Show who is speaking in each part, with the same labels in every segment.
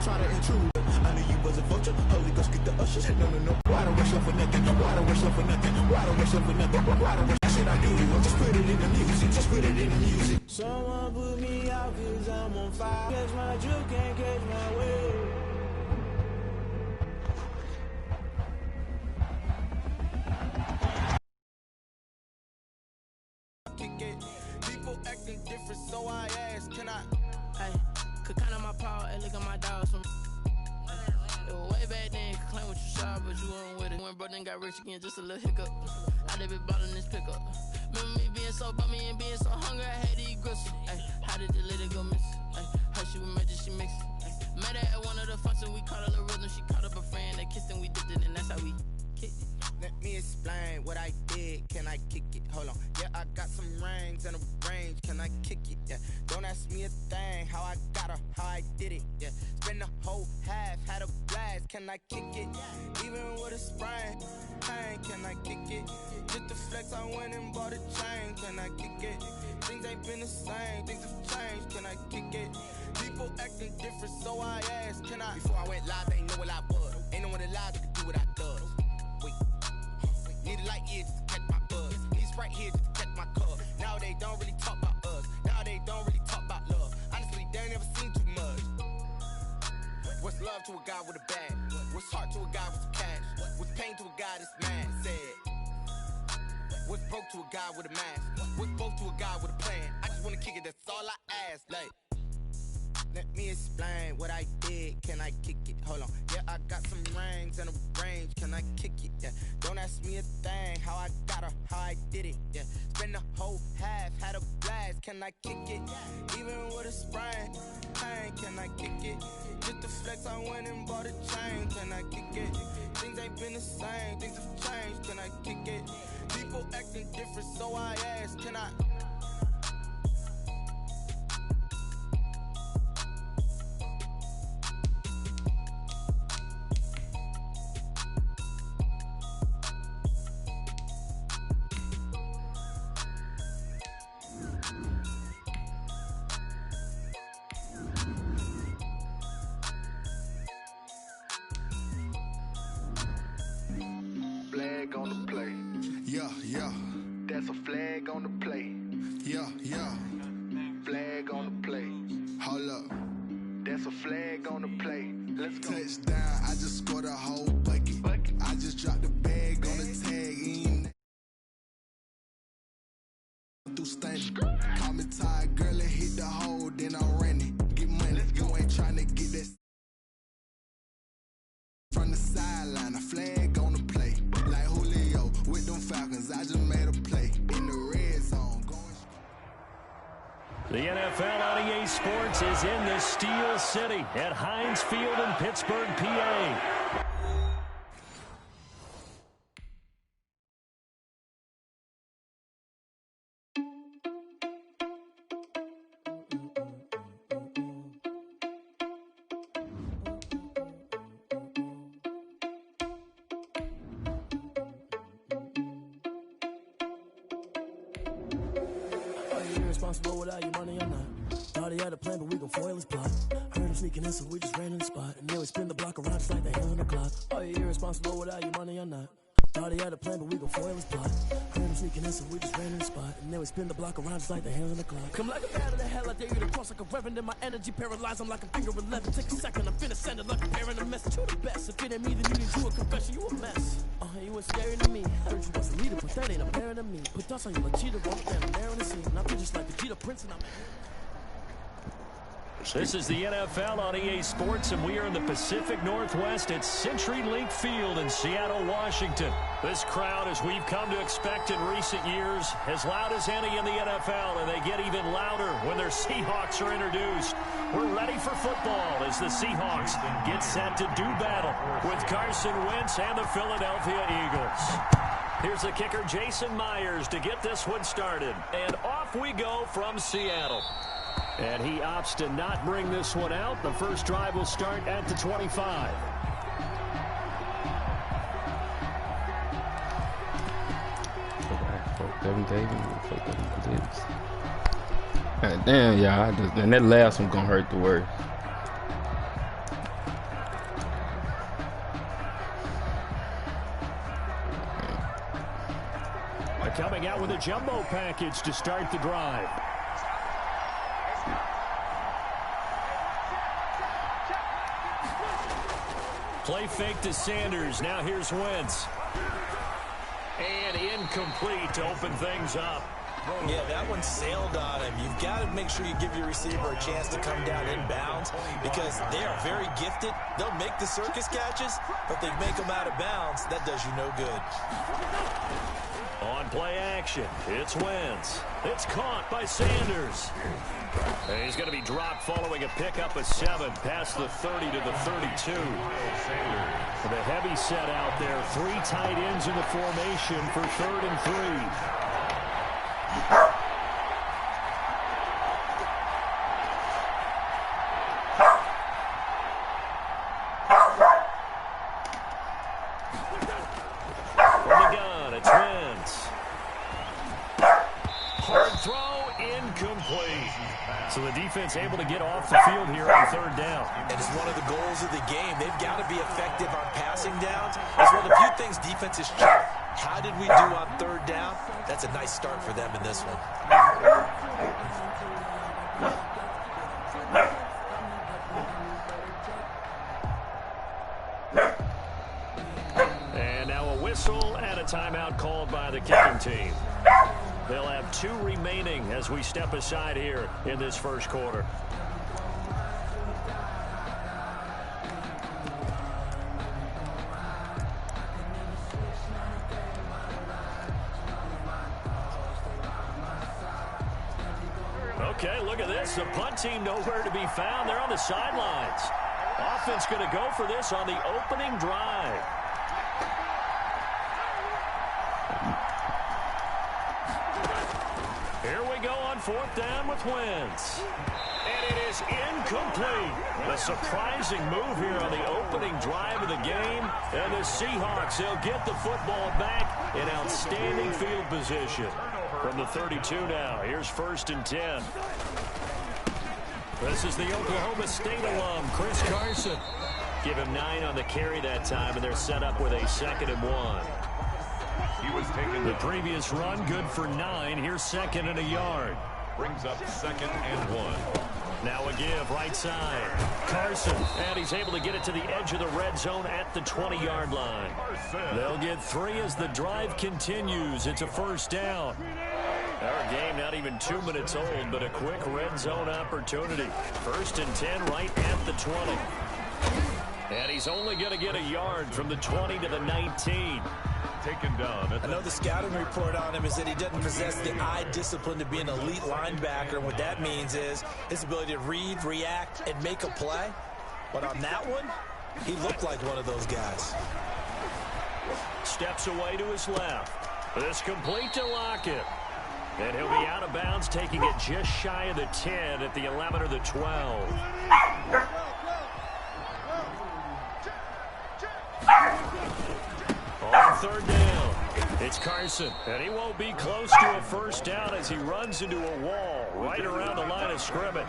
Speaker 1: try to intrude. I knew you was a vulture. Holy Ghost, get the ushers. No, no, no. Why don't rush up for nothing? Why don't rush up for nothing? Why don't rush up for nothing? Why don't rush? Shit, I do. Just put it in the music. Just put it in the music. Someone put me out 'cause I'm on fire. Catch my drift, can't catch my wave. People acting different, so I asked, can I?
Speaker 2: Hey, could count on my power and look at my dogs from. It was way back then, could claim what you saw, but you weren't with it. When bro then got rich again, just a little hiccup. I did be ballin' this pickup. Remember me being so bummy and being so hungry, I had to eat gristle. Ay, how did the lady go miss? Ay, her she was magic, she mixed. Met her at one of the functions, we caught a little rhythm. She caught up a friend, they kissed and we dipped it, and that's how we kicked it.
Speaker 1: Let me explain what I did. Can I kick it? Hold on. Yeah, I got some rings and a range. Can I kick it? Yeah. Don't ask me a thing. How I got her, how I did it. Yeah. Spend the whole half, had a blast. Can I kick it? Even with a sprain. Pain, can I kick it? Just the flex, I went and bought a chain. Can I kick it? Things ain't been the same. Things have changed. Can I kick it? People acting different, so I asked, can I? Before I went live, they ain't know what I was. Ain't no one alive that could do what I does. Need a light here just to catch my buzz. Need Sprite here just to catch my cup. Now they don't really talk about us. Now they don't really talk about love. Honestly, they ain't never seen too much. What's love to a guy with a bag? What's heart to a guy with some cash? What's pain to a guy that's mad? Said. What's broke to a guy with a mask? What's both to a guy with a plan? I just wanna kick it, that's all I ask. Like, let me explain what I did. Can I kick it? Hold on. Yeah, I got some rings and a range. Can I kick it? Yeah. Don't ask me a thing. How I got her, how I did it. Yeah. Spend the whole half, had a blast. Can I kick it? Even with a sprain. Pain, can I kick it? Just the flex, I went and bought a chain. Can I kick it? Things ain't been the same. Things have changed. Can I kick it? People acting different, so I asked, can I?
Speaker 3: Flag on the play.
Speaker 1: Yeah, yeah.
Speaker 3: That's a flag on the play.
Speaker 1: Yeah, yeah.
Speaker 3: Flag on the play.
Speaker 1: Hold up.
Speaker 3: That's a flag on the play. Let's go.
Speaker 1: Touchdown, I just scored a whole bucket. I just dropped the bag on the tag. Ain't through stank. Call me tired, girl, and hit the hole, then I ran it. Get money, you ain't trying to get that from the sideline. A flag on the play. Like Julio with them Falcons, I just made a play. In the red zone, going.
Speaker 4: The NFL on EA Sports is in the Steel City at Heinz Field in Pittsburgh, PA.
Speaker 5: Responsible without your money or not. Thought he had a plan, but we gon' foil his plot. Heard him sneaking in, so we just ran in the spot. And then we spin the block around just like the hell in the clock. Are you irresponsible without your money or not? Thought he had a plan, but we gon' foil his plot. Heard him sneaking in, so we just ran in the spot. And then we spin the block around just like the hell in the clock. Come like a bat of the hell, I dare you to cross like a reverend. And my energy paralyzed, I'm like a finger 11. Take a second, I'm finna send it like a parent a message. You the best, if it ain't me, then you need you a confession, you a mess. You was scary to me. Heard you was a leader, but that ain't apparent to me. Put dust on you like cheetah, walk down there on the scene. And I feel just like the Cheetah Prince, and I'm.
Speaker 4: This is the NFL on EA Sports, and we are in the Pacific Northwest at CenturyLink Field in Seattle, Washington. This crowd, as we've come to expect in recent years, as loud as any in the NFL, and they get even louder when their Seahawks are introduced. We're ready for football as the Seahawks get set to do battle with Carson Wentz and the Philadelphia Eagles. Here's the kicker, Jason Myers, to get this one started. And off we go from Seattle. And he opts to not bring this one out. The first drive will start at the 25.
Speaker 6: God damn, y'all. And that last one gonna hurt the worst.
Speaker 4: coming out with a jumbo package to start the drive. Play fake to Sanders. Now here's Wentz. And incomplete to open things up.
Speaker 6: Yeah, that one sailed on him. You've got to make sure you give your receiver a chance to come down inbounds because they are very gifted. They'll make the circus catches, but they make them out of bounds. That does you no good.
Speaker 4: On play action, it's Wentz. It's caught by Sanders. And he's going to be dropped following a pickup of 7 past the 30 to the 32. The heavy set out there. 3 tight ends in the formation for 3rd and 3. So the defense able to get off the field here on 3rd down.
Speaker 6: And it's one of the goals of the game. They've got to be effective on passing downs. It's one of the few things defenses check. How did we do on 3rd down? That's a nice start for them in this one.
Speaker 4: And now a whistle and a timeout called by the kicking team. They'll have 2 remaining as we step aside here in this first quarter. Okay, look at this. The punt team nowhere to be found. They're on the sidelines. Offense going to go for this on the opening drive. Here we go on 4th down with Wentz. And it is incomplete. A surprising move here on the opening drive of the game. And the Seahawks, they'll get the football back in outstanding field position. From the 32 now, here's 1st and 10. This is the Oklahoma State alum, Chris Carson. Give him 9 on the carry that time, and they're set up with a 2nd and 1.
Speaker 7: He was taking
Speaker 4: the previous run, good for 9. Here's 2nd and a yard.
Speaker 7: Brings up 2nd and 1.
Speaker 4: Now a give, right side. Carson, and he's able to get it to the edge of the red zone at the 20-yard line. They'll get 3 as the drive continues. It's a 1st down. Our game not even 2 minutes old, but a quick red zone opportunity. 1st and 10 right at the 20. And he's only going to get a yard from the 20 to the 19.
Speaker 7: Taken down.
Speaker 6: I know the scouting report on him is that he doesn't possess the eye discipline to be an elite linebacker. And what that means is his ability to read, react, and make a play. But on that one, he looked like one of those guys.
Speaker 4: Steps away to his left. This complete to Lockett. And he'll be out of bounds, taking it just shy of the 10 at the 11 or the 12. On 3rd down, it's Carson, and he won't be close to a 1st down as he runs into a wall right around the line of scrimmage.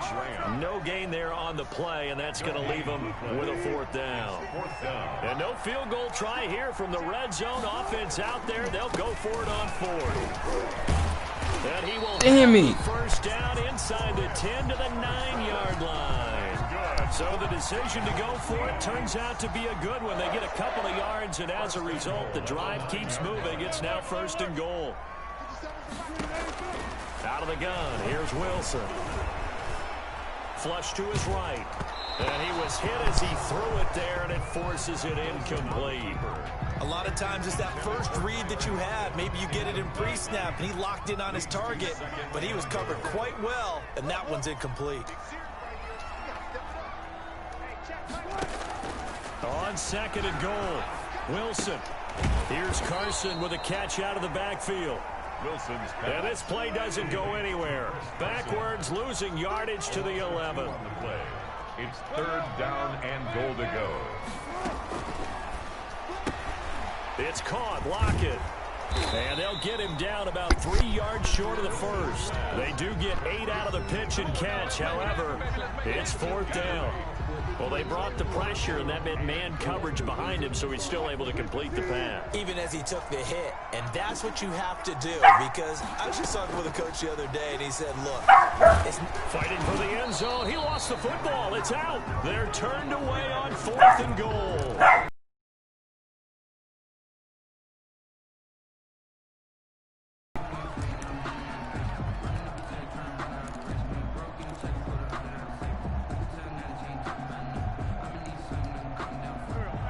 Speaker 4: No gain there on the play, and that's going to leave him with a 4th down. And no field goal try here from the red zone offense out there. They'll go for it on 4th. And he will have 1st down inside the 10 to the 9-yard line. So the decision to go for it turns out to be a good one. They get a couple of yards, and as a result, the drive keeps moving. It's now 1st and goal. Out of the gun, here's Wilson. Flush to his right. And he was hit as he threw it there, and it forces it incomplete.
Speaker 6: A lot of times it's that first read that you had. Maybe you get it in pre-snap, and he locked in on his target, but he was covered quite well, and that one's incomplete.
Speaker 4: On 2nd and goal, Wilson. Here's Carson with a catch out of the backfield.
Speaker 7: Wilson's
Speaker 4: and this play doesn't go anywhere. Backwards, losing yardage to the 11.
Speaker 7: On the play. It's 3rd down and goal to go.
Speaker 4: It's caught. Lockett. And they'll get him down about 3 yards short of the first. They do get 8 out of the pitch and catch. However, it's 4th down. Well, they brought the pressure, and that meant man coverage behind him, so he's still able to complete the pass.
Speaker 6: Even as he took the hit, and that's what you have to do, because I was just talking with a coach the other day, and he said, look, it's
Speaker 4: fighting for the end zone. He lost the football. It's out. They're turned away on 4th and goal.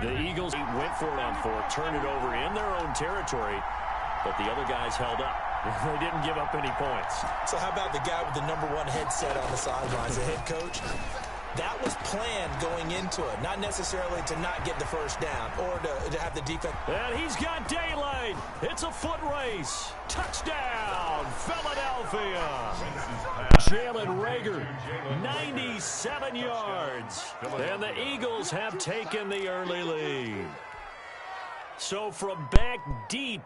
Speaker 4: The Eagles went for it on 4th, turned it over in their own territory, but the other guys held up. They didn't give up any points.
Speaker 6: So how about the guy with the #1 headset on the sidelines, the head coach? That was planned going into it, not necessarily to not get the first down or to have the defense.
Speaker 4: And he's got daylight. It's a foot race. Touchdown, Philadelphia. Jalen Reagor, 97 yards. And the Eagles have taken the early lead. So from back deep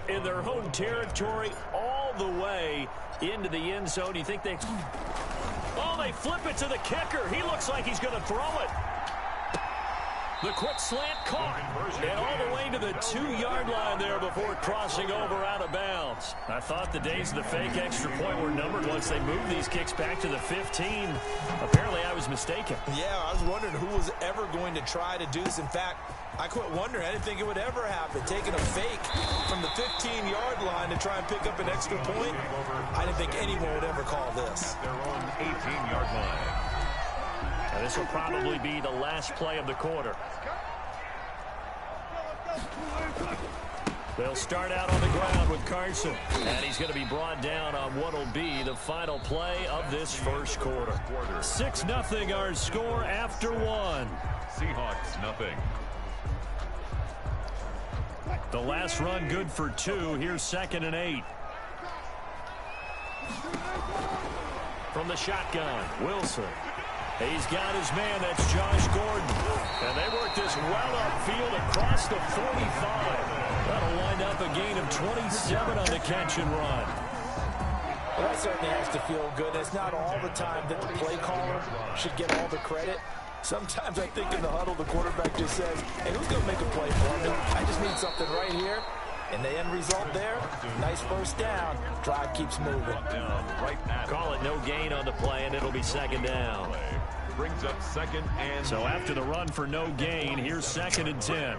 Speaker 4: in their home territory, all the way into the end zone, you think they... Oh, they flip it to the kicker. He looks like he's going to throw it. The quick slant caught. And all the way to the 2-yard line there before crossing over out of bounds. I thought the days of the fake extra point were numbered once they moved these kicks back to the 15. Apparently, I was mistaken.
Speaker 6: Yeah, I was wondering who was ever going to try to do this. In fact, I quit wondering. I didn't think it would ever happen. Taking a fake from the 15-yard line to try and pick up an extra point. I didn't think anyone would ever call this.
Speaker 7: Their own 18-yard line.
Speaker 4: And this will probably be the last play of the quarter. They'll start out on the ground with Carson. And he's going to be brought down on what will be the final play of this first quarter. 6-0 our score after 1.
Speaker 7: Seahawks, nothing.
Speaker 4: The last run good for 2. Here's 2nd and 8. From the shotgun, Wilson. He's got his man. That's Josh Gordon. And they work this well upfield across the 45. That'll wind up a gain of 27 on the catch and run.
Speaker 6: Well, that certainly has to feel good. It's not all the time that the play caller should get all the credit. Sometimes I think in the huddle, the quarterback just says, hey, who's going to make a play for me? I just need something right here. And the end result there, nice first down. Drive keeps moving.
Speaker 4: Call it no gain on the play, and it'll be 2nd down.
Speaker 7: Brings up 2nd and...
Speaker 4: So after the run for no gain, here's 2nd and 10.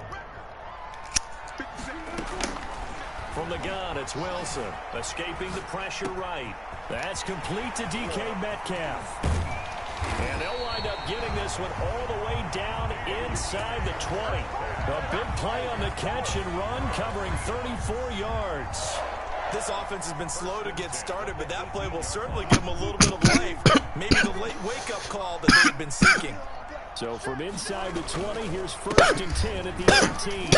Speaker 4: From the gun, it's Wilson. Escaping the pressure right. That's complete to DK Metcalf. And they'll wind up getting this one all the way down inside the 20. A big play on the catch and run, covering 34 yards.
Speaker 6: This offense has been slow to get started, but that play will certainly give them a little bit of life. Maybe the late wake-up call that they've been seeking.
Speaker 4: So from inside the 20, here's 1st and 10 at the 18.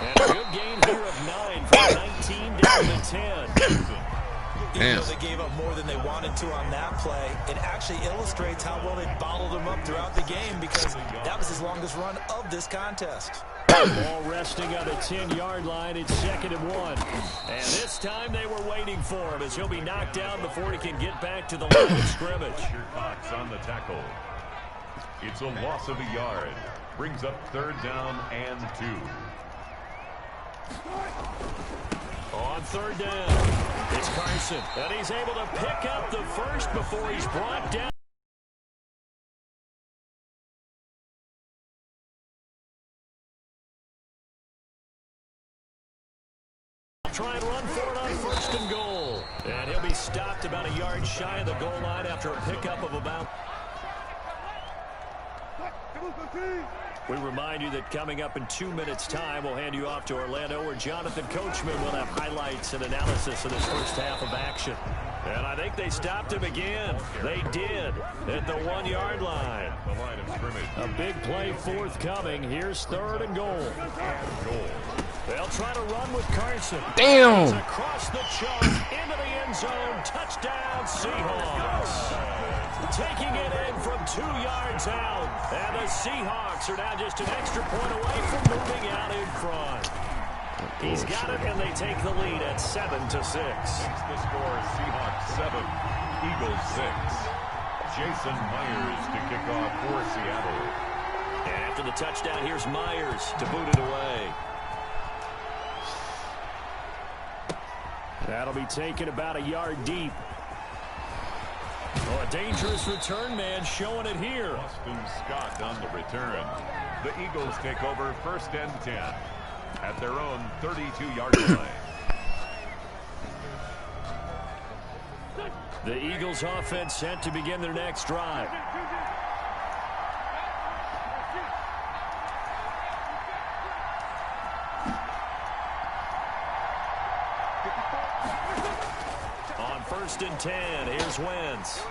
Speaker 4: And a good gain here of 9 from 19 down to 10.
Speaker 6: Even though they gave up more than they wanted to on that play, it actually illustrates how well they bottled him up throughout the game, because that was his longest run of this contest.
Speaker 4: Ball resting on the 10-yard line. It's 2nd and 1. And this time they were waiting for him, as he'll be knocked down before he can get back to the line of scrimmage.
Speaker 7: Cox on the tackle. It's a loss of a yard. Brings up 3rd down and 2.
Speaker 4: On 3rd down, it's Carson. And he's able to pick up the first before he's brought down. Try and run for it on 1st and goal. And he'll be stopped about a yard shy of the goal line after a pickup of about... We remind you that coming up in 2 minutes' time, we'll hand you off to Orlando, where Jonathan Coachman will have highlights and analysis of this first half of action. And I think they stopped him again. They did at the 1-yard line.
Speaker 7: The line of scrimmage.
Speaker 4: A big play forthcoming. Here's 3rd and goal. They'll try to run with Carson.
Speaker 8: Damn!
Speaker 4: It's across the chalk into the end zone. Touchdown, Seahawks. Taking it in from 2 yards out. And the Seahawks are now just an extra point away from moving out in front. He's got it, and they take the lead at 7-6.
Speaker 7: Makes the score Seahawks 7, Eagles 6. Jason Myers to kick off for Seattle.
Speaker 4: And after the touchdown, here's Myers to boot it away. That'll be taken about a yard deep. Oh, a dangerous return man showing it here.
Speaker 7: Austin Scott on the return. The Eagles take over 1st and 10 at their own 32-yard line.
Speaker 4: The Eagles offense set to begin their next drive. On 1st and 10, here's Wentz.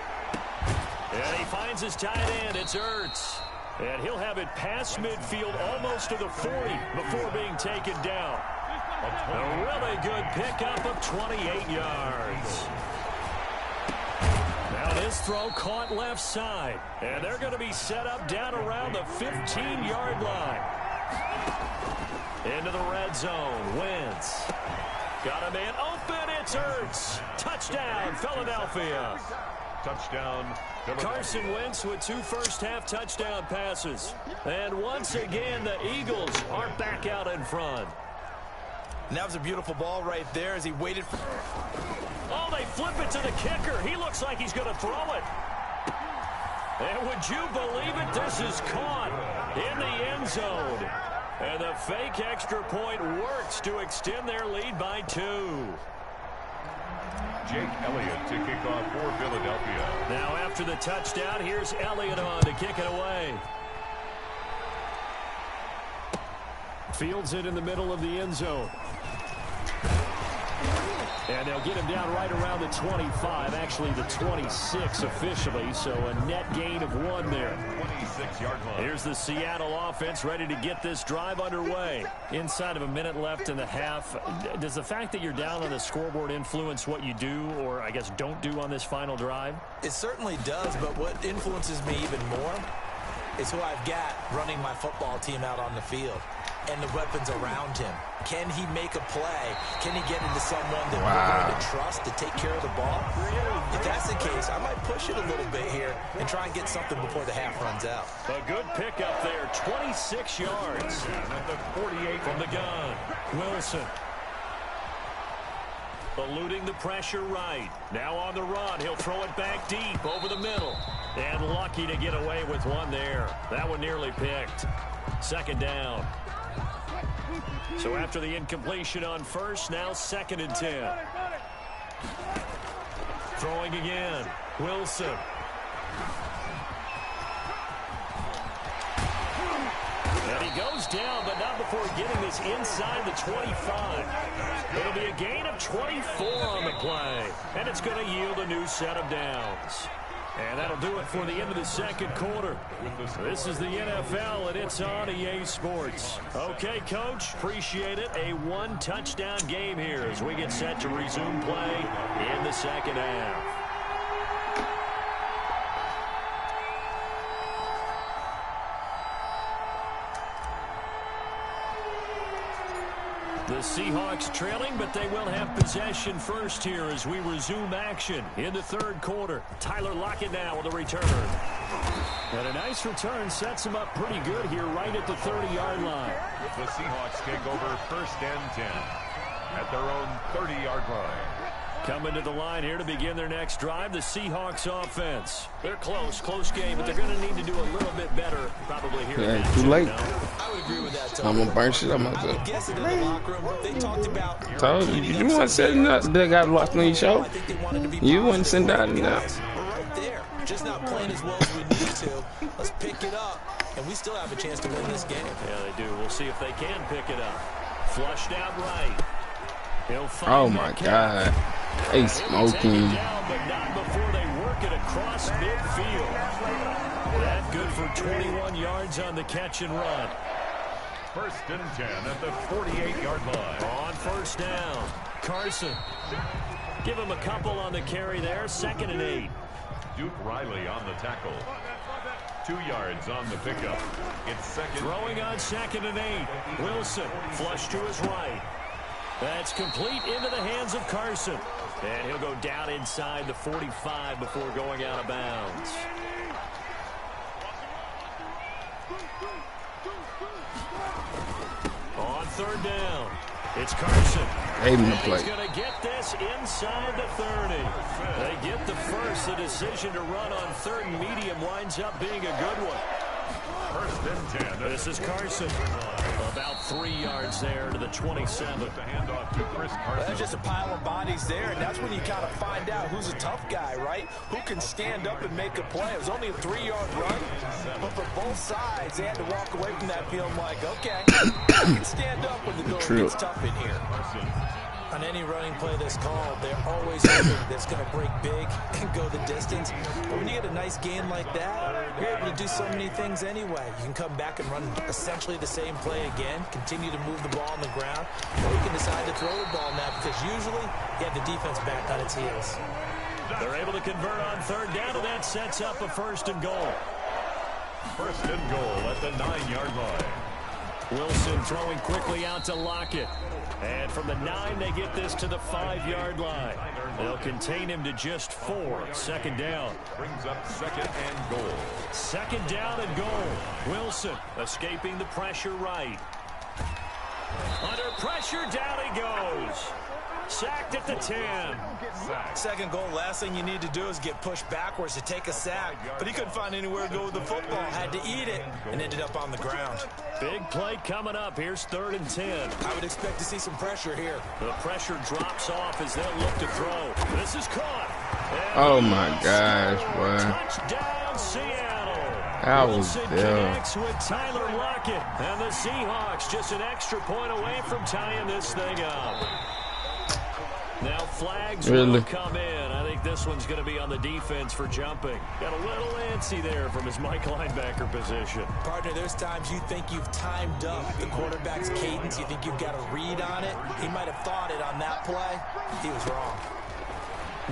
Speaker 4: And he finds his tight end. It's Ertz. And he'll have it past midfield almost to the 40 before being taken down. A really good pickup of 28 yards. Now this throw caught left side. And they're going to be set up down around the 15-yard line. Into the red zone. Wentz. Got a man open. It's Ertz. Touchdown, Philadelphia.
Speaker 7: Touchdown, Philadelphia.
Speaker 4: Carson Wentz with 2 first-half touchdown passes. And once again, the Eagles are back out in front.
Speaker 6: And that was a beautiful ball right there as he waited for...
Speaker 4: Oh, they flip it to the kicker. He looks like he's going to throw it. And would you believe it? This is caught in the end zone. And the fake extra point works to extend their lead by 2.
Speaker 7: Jake Elliott to kick off for Philadelphia.
Speaker 4: Now after the touchdown, here's Elliott on to kick it away. Fields it in the middle of the end zone. And they'll get him down right around the 25, actually the 26 officially, so a net gain of 1 there.
Speaker 7: 26-yard line.
Speaker 4: Here's the Seattle offense ready to get this drive underway. Inside of a minute left in the half, does the fact that you're down on the scoreboard influence what you do, or I guess don't do on this final drive?
Speaker 6: It certainly does, but what influences me even more is who I've got running my football team out on the field and the weapons around him. Can he make a play? Can he get into someone that we're going to trust to take care of the ball? If that's the case, I might push it a little bit here and try and get something before the half runs out.
Speaker 4: A good pickup there, 26 yards.
Speaker 7: At the 48
Speaker 4: from the gun. Wilson. Eluding the pressure right. Now on the run. He'll throw it back deep over the middle. And lucky to get away with 1 there. That one nearly picked. 2nd down. So after the incompletion on 1st, now 2nd and 10. Throwing again. Wilson. And he goes down, but not before getting this inside the 25. It'll be a gain of 24 on the play. And it's going to yield a new set of downs. And that'll do it for the end of the 2nd quarter. This is the NFL, and it's on EA Sports. Okay, Coach, appreciate it. A 1-touchdown game here as we get set to resume play in the 2nd half. The Seahawks trailing, but they will have possession first here as we resume action in the 3rd quarter. Tyler Lockett now with a return. And a nice return sets him up pretty good here right at the 30-yard line.
Speaker 7: The Seahawks take over 1st and 10 at their own 30-yard line.
Speaker 4: Coming to the line here to begin their next drive, the Seahawks offense. They're close game, but they're going to need to do a little bit better probably here.
Speaker 8: Yeah, too late.
Speaker 6: I would agree with that, Tom.
Speaker 8: I'm going to burn shit up myself.
Speaker 6: I'm guessing in the locker room, they talked about...
Speaker 8: Told you, you want to set it up. They got lost on your show. You wouldn't send out enough.
Speaker 6: We're right there. Just not playing as well as we need to. Let's pick it up, and we still have a chance to win this game.
Speaker 4: Yeah, they do. We'll see if they can pick it up. Flushed out right.
Speaker 8: Oh my God. They smoking.
Speaker 4: Down, but not before they work it across midfield. That good for 21 yards on the catch and run.
Speaker 7: 1st and 10 at the 48-yard line.
Speaker 4: On 1st down, Carson. Give him a couple on the carry there. 2nd and 8.
Speaker 7: Duke Riley on the tackle. 2 yards on the pickup. It's 2nd.
Speaker 4: Throwing on 2nd and 8. Wilson flush to his right. That's complete into the hands of Carson. And he'll go down inside the 45 before going out of bounds. On third down, it's Carson.
Speaker 8: He's
Speaker 4: going to get this inside the 30. They get the first. The decision to run on third and medium winds up being a good one.
Speaker 7: First and 10.
Speaker 4: This is Carson. About 3 yards there to the 27.
Speaker 7: The handoff to Chris Carson.
Speaker 6: There's just a pile of bodies there, and that's when you kind of find out who's a tough guy, right? Who can stand up and make a play. It was only a 3-yard run, but for both sides, they had to walk away from that feeling like, okay, I can stand up when the going gets tough in here. On any running play that's called, they're always hoping that's going to break big and go the distance. But when you get a nice gain like that, you're able to do so many things anyway. You can come back and run essentially the same play again, continue to move the ball on the ground, or you can decide to throw the ball now because usually you have the defense back on its heels.
Speaker 4: They're able to convert on third down, and that sets up a first and goal.
Speaker 7: First and goal at the 9-yard line.
Speaker 4: Wilson throwing quickly out to Lockett. And from the 9, they get this to the 5-yard line. They'll contain him to just 4. Second down.
Speaker 7: Brings up second and goal.
Speaker 4: Second down and goal. Wilson escaping the pressure right. Under pressure, down he goes. Sacked at the 10.
Speaker 6: Second goal, last thing you need to do is get pushed backwards to take a sack. But he couldn't find anywhere to go with the football. Had to eat it and ended up on the ground.
Speaker 4: Big play coming up. Here's 3rd and 10.
Speaker 6: I would expect to see some pressure here.
Speaker 4: The pressure drops off as they'll look to throw. This is caught.
Speaker 8: Oh, my gosh, boy.
Speaker 4: Touchdown, Seattle.
Speaker 8: That was
Speaker 4: Wilson connects with Tyler Lockett. And the Seahawks just an extra point away from tying this thing up. Now flags will come in. I think this one's going to be on the defense for jumping. Got a little antsy there from his Mike linebacker position.
Speaker 6: Partner, there's times you think you've timed up the quarterback's cadence. You think you've got a read on it. He might have thought it on that play. He was wrong.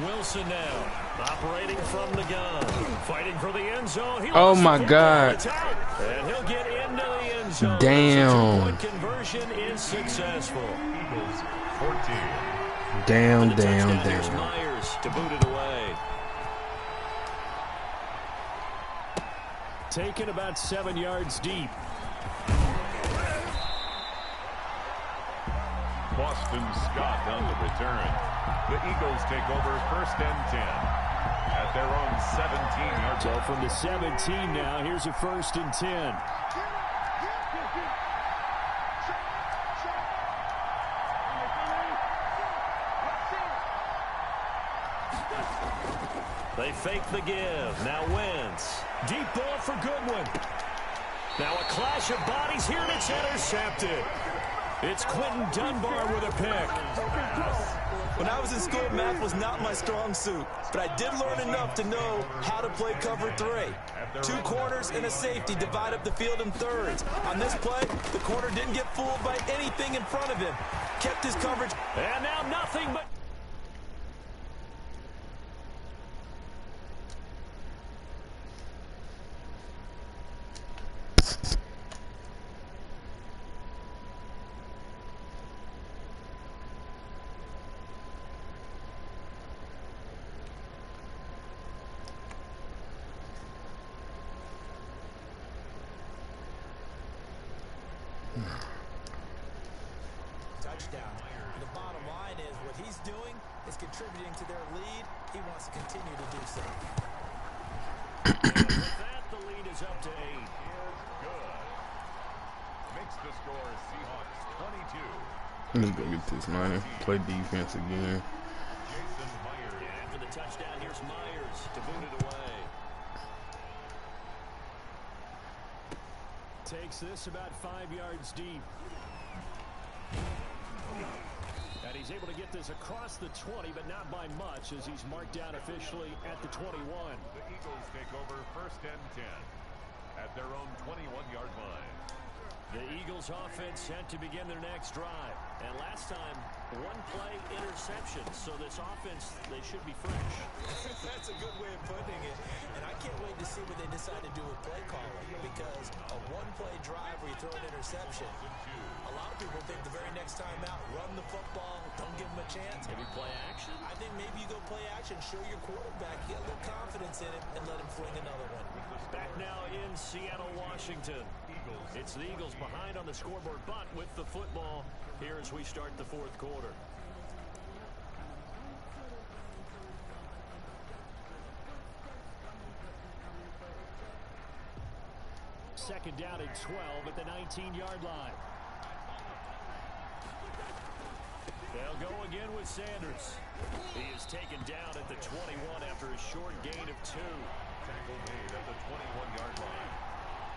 Speaker 4: Wilson now operating from the gun. Fighting for the end zone.
Speaker 8: Oh, my God.
Speaker 4: And he'll get into the end zone.
Speaker 8: Damn.
Speaker 4: Point conversion is successful.
Speaker 7: Eagles 14.
Speaker 8: Damn.
Speaker 4: There's Myers to boot it away. Taken about 7 yards deep.
Speaker 7: Boston Scott on the return. The Eagles take over first and 10 at their own 17-yard.
Speaker 4: So from the 17 now, here's a first and 10. They fake the give. Now Wentz. Deep ball for Goodwin. Now a clash of bodies here, and it's intercepted. It's Quentin Dunbar with a pick.
Speaker 6: When I was in school, math was not my strong suit, but I did learn enough to know how to play cover 3. 2 corners and a safety divide up the field in thirds. On this play, the corner didn't get fooled by anything in front of him. Kept his coverage.
Speaker 4: And now nothing but...
Speaker 6: Touchdown. The bottom line is what he's doing is contributing to their lead. He wants to continue to do so.
Speaker 4: With that, the lead is up to 8.
Speaker 7: Good. Makes the score Seahawks 22.
Speaker 8: Let's go get this money. Play defense again.
Speaker 7: Jason Myers.
Speaker 4: And after the touchdown, here's Myers to boot it away. Takes this about 5 yards deep. And he's able to get this across the 20, but not by much, as he's marked down officially at the 21.
Speaker 7: The Eagles take over first and 10 at their own 21-yard line.
Speaker 4: The Eagles offense set to begin their next drive. And last time, one-play interception. So this offense, they should be fresh.
Speaker 6: That's a good way of putting it. And I can't wait to see what they decide to do with play calling. Because a one-play drive where you throw an interception, a lot of people think the very next time out, run the football, don't give them a chance.
Speaker 4: Maybe play action?
Speaker 6: I think maybe you go play action, show your quarterback, get a little confidence in it, and let him fling another one.
Speaker 4: Back now in Seattle, Washington. It's the Eagles behind on the scoreboard, but with the football here as we start the fourth quarter. Second down and 12 at the 19-yard line. They'll go again with Sanders. He is taken down at the 21 after a short gain of 2.
Speaker 7: Tackle made at the 21-yard line.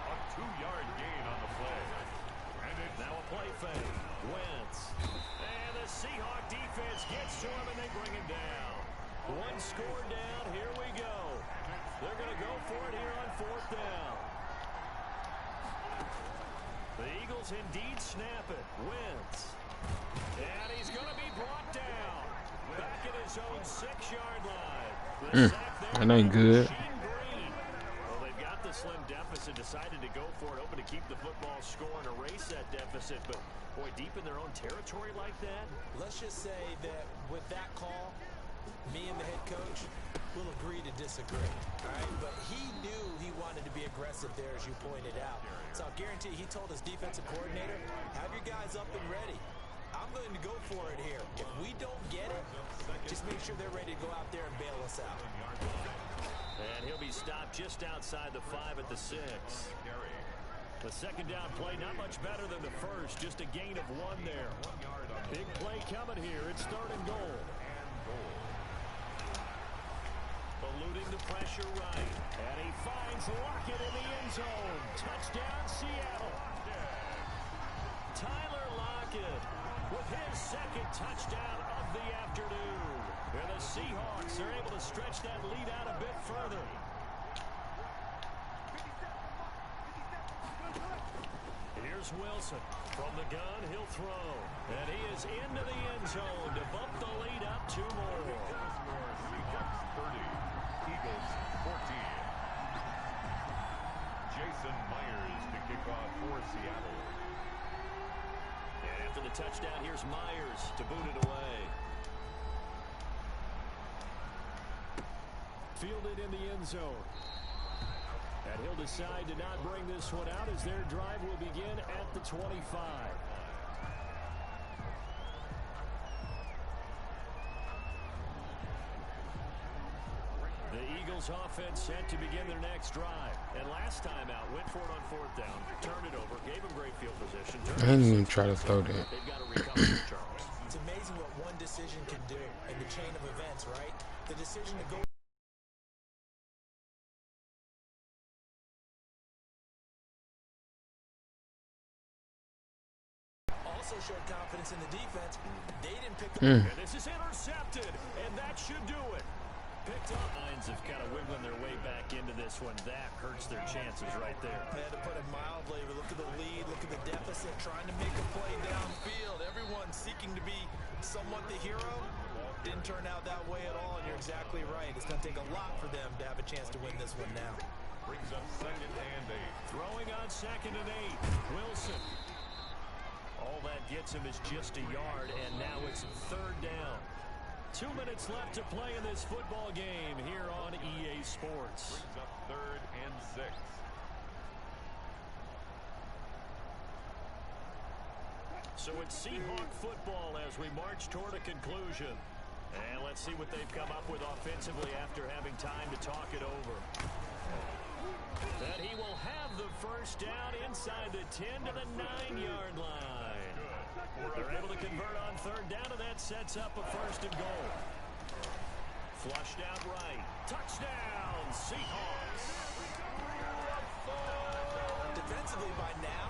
Speaker 7: A 2-yard gain on the play. And it's
Speaker 4: now a play fake. Wentz. And the Seahawk defense gets to him and they bring him down. One score down. Here we go. They're going to go for it here on fourth down. The Eagles indeed snap it. Wentz. And he's going to be brought down. Back at his own 6-yard line.
Speaker 8: That ain't good.
Speaker 4: Well, they've got the slim deficit, decided to go for it, hoping to keep the football score and erase that deficit. But, boy, deep in their own territory like that.
Speaker 6: Let's just say that with that call, me and the head coach will agree to disagree. All right? But he knew he wanted to be aggressive there, as you pointed out. So I'll guarantee he told his defensive coordinator, have your guys up and ready. I'm going to go for it here. If we don't get it, just make sure they're ready to go out there and bail us out.
Speaker 4: And he'll be stopped just outside the 5 at the 6. The second down play, not much better than the first. Just a gain of 1 there. Big play coming here. It's 3rd and goal. Eluding the pressure right. And he finds Lockett in the end zone. Touchdown, Seattle. Tyler Lockett with his second touchdown of the afternoon. And the Seahawks are able to stretch that lead out a bit further. Here's Wilson. From the gun, he'll throw. And he is into the end zone to bump the lead up 2 more.
Speaker 7: Seahawks 30, Eagles 14. Jason Myers to kick off for Seattle.
Speaker 4: And after the touchdown, here's Myers to boot it away. Fielded in the end zone. And he'll decide to not bring this one out as their drive will begin at the 25. The Eagles offense set to begin their next drive. And last time out, went for it on 4th down, turned it over, gave him great field position.
Speaker 8: I didn't even try to throw that.
Speaker 4: They've got to recover the Charles.
Speaker 6: It's amazing what one decision can do in the chain of events, right? The decision to go also showed confidence in the defense. They didn't pick up.
Speaker 4: And this is intercepted, and that should do it. Picked up. Lines have kind of wiggling their way back into this one. That hurts their chances right there.
Speaker 6: They had to put it mildly, but look at the lead, look at the deficit, trying to make a play downfield. Everyone seeking to be somewhat the hero. Didn't turn out that way at all, and you're exactly right. It's going to take a lot for them to have a chance to win this one now.
Speaker 7: Brings up 2nd and 8.
Speaker 4: Throwing on 2nd and 8. Wilson. All that gets him is just a yard, and now it's 3rd down. 2 minutes left to play in this football game here on EA Sports.
Speaker 7: Brings up 3rd and 6.
Speaker 4: So it's Seahawk football as we march toward a conclusion. And let's see what they've come up with offensively after having time to talk it over. That he will have the first down inside the 10 to the 9-yard line. They're able to convert on 3rd down, and that sets up a 1st and goal. Flushed out right. Touchdown, Seahawks.
Speaker 6: Defensively by now,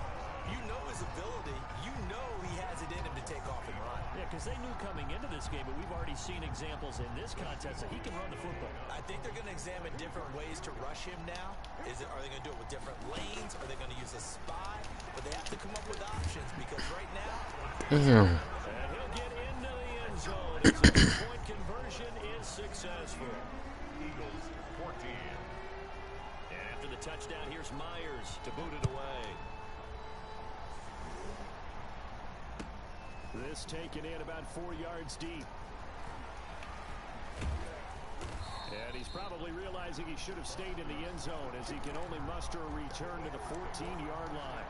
Speaker 6: You know his ability. You know he has it in him to take off and run.
Speaker 4: Yeah, because they knew coming into this game, but we've already seen examples in this contest that he can run the football.
Speaker 6: I think they're going to examine different ways to rush him now. Are they going to do it with different lanes? Are they going to use a spy? But they have to come up with options because right now...
Speaker 4: And he'll get into the end zone. His point conversion is successful.
Speaker 7: Eagles 14.
Speaker 4: And after the touchdown, here's Myers to boot it away. This taken in about 4 yards deep. And he's probably realizing he should have stayed in the end zone as he can only muster a return to the 14-yard line.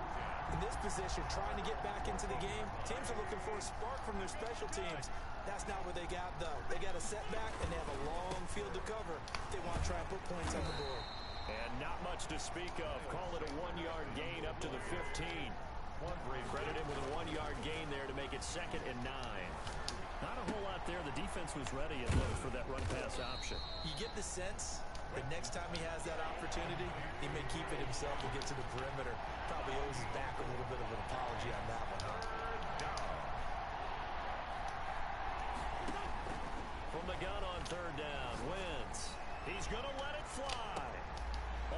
Speaker 6: In this position, trying to get back into the game, teams are looking for a spark from their special teams. That's not what they got, though. They got a setback, and they have a long field to cover if they want to try and put points on the board.
Speaker 4: And not much to speak of. Call it a 1-yard gain up to the 15. Credit him with a 1-yard gain there to make it 2nd and 9. Not a whole lot there. The defense was ready and looked for that run-pass option.
Speaker 6: You get the sense that next time he has that opportunity, he may keep it himself and get to the perimeter. Probably owes his back a little bit of an apology on that one, huh?
Speaker 4: From the gun on 3rd down, Wentz. He's going to let it fly.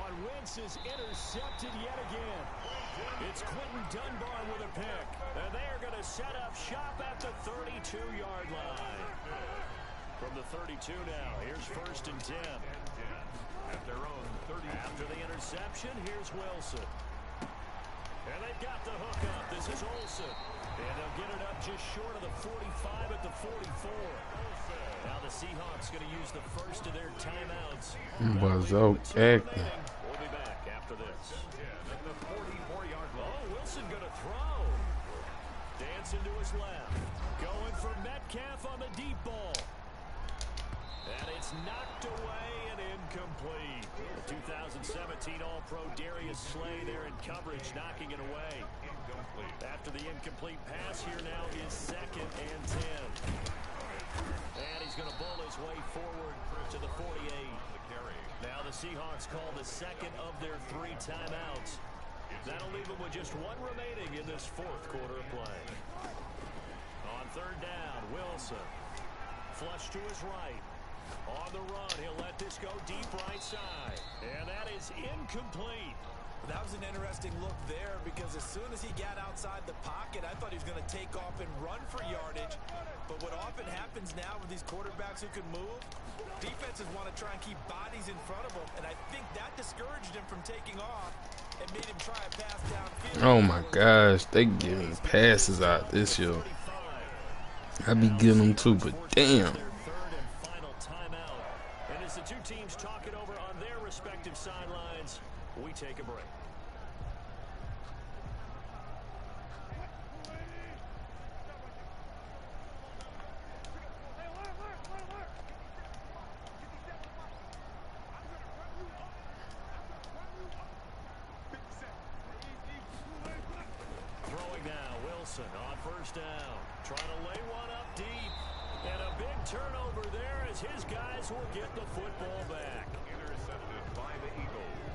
Speaker 4: On Wentz is intercepted yet again. It's Quentin Dunbar with a pick. And they're going to set up shop at the 32-yard line. From the 32 now, here's 1st and 10.
Speaker 7: At their own 30.
Speaker 4: After the interception, here's Wilson. And they've got the hook up. This is Olsen. And they'll get it up just short of the 45 at the 44. Now the Seahawks going to use the first of their timeouts.
Speaker 8: Was okay.
Speaker 4: We'll be back after this.
Speaker 7: At the 44-yard line.
Speaker 4: Oh, Wilson going to throw. Dancing to his left. Going for Metcalf on the deep ball. And it's knocked away and incomplete. The 2017 All-Pro Darius Slay there in coverage, knocking it away.
Speaker 7: Incomplete.
Speaker 4: After the incomplete pass, here now is 2nd and 10. And he's going to bull his way forward to the 48. Now the Seahawks call the 2nd of their 3 timeouts. That'll leave them with just 1 remaining in this 4th quarter of play. On 3rd down, Wilson. Flush to his right. On the run, he'll let this go deep right side. And that is incomplete.
Speaker 6: That was an interesting look there because as soon as he got outside the pocket, I thought he was going to take off and run for yardage. But what often happens now with these quarterbacks who can move, defenses want to try and keep bodies in front of them. And I think that discouraged him from taking off and made him try a pass downfield.
Speaker 8: Oh my gosh, they giving passes out this year. I be getting them too, but damn.
Speaker 4: The 2 teams talking over on their respective sidelines. We take a break. Throwing now, Wilson on 1st down. Trying to lay one up deep. And a big turnover there as his guys will get the football back.
Speaker 7: Intercepted by the Eagles.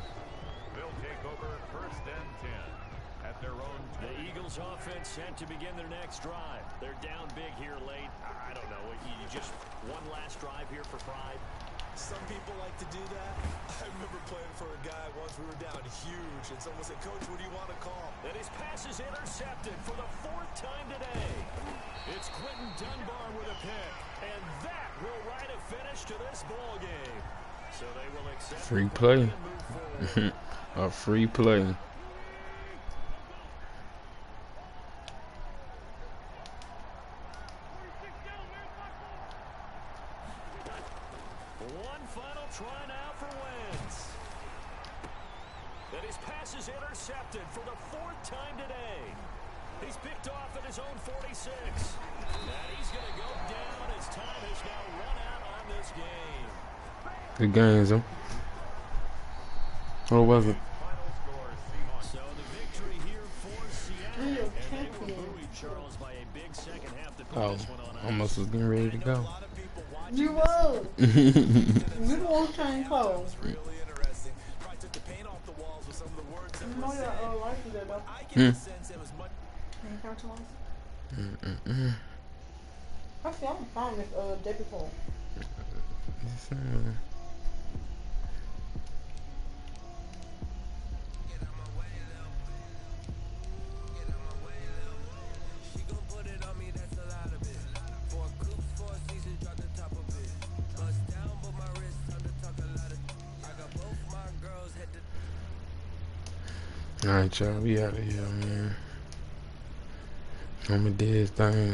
Speaker 7: They'll take over 1st and 10 at their own 20.
Speaker 4: The Eagles offense set to begin their next drive. They're down big here late. I don't know. You just one last drive here for pride.
Speaker 6: Some people like to do that. I remember playing for a guy once we were down huge, and someone said, "Coach, what do you want to call?"
Speaker 4: And his pass is intercepted for the 4th time today. It's Quentin Dunbar with a pick, and that will write a finish to this ball game. So they will accept
Speaker 8: Free play. A free play.
Speaker 4: One final try now for Wentz. And his pass is intercepted for the 4th time today. He's picked off at his own 46. And he's going to go down as time has now run out on this game.
Speaker 8: Good games, huh? What was it?
Speaker 4: So the victory here for Seattle. And they were buoyed, Charles, by a big second half to put this one on ice.
Speaker 8: Almost was getting ready to go.
Speaker 9: You was. We won't change clothes.
Speaker 6: Really interesting. Probably took the paint off the walls with some of the words that
Speaker 9: You
Speaker 6: were
Speaker 9: know
Speaker 6: said.
Speaker 9: y'all like that though.
Speaker 6: I get the sense that
Speaker 9: Can you come tomorrow? Actually, I'm fine with day before.
Speaker 8: Alright, y'all, we out of here, man. I'ma do this thing.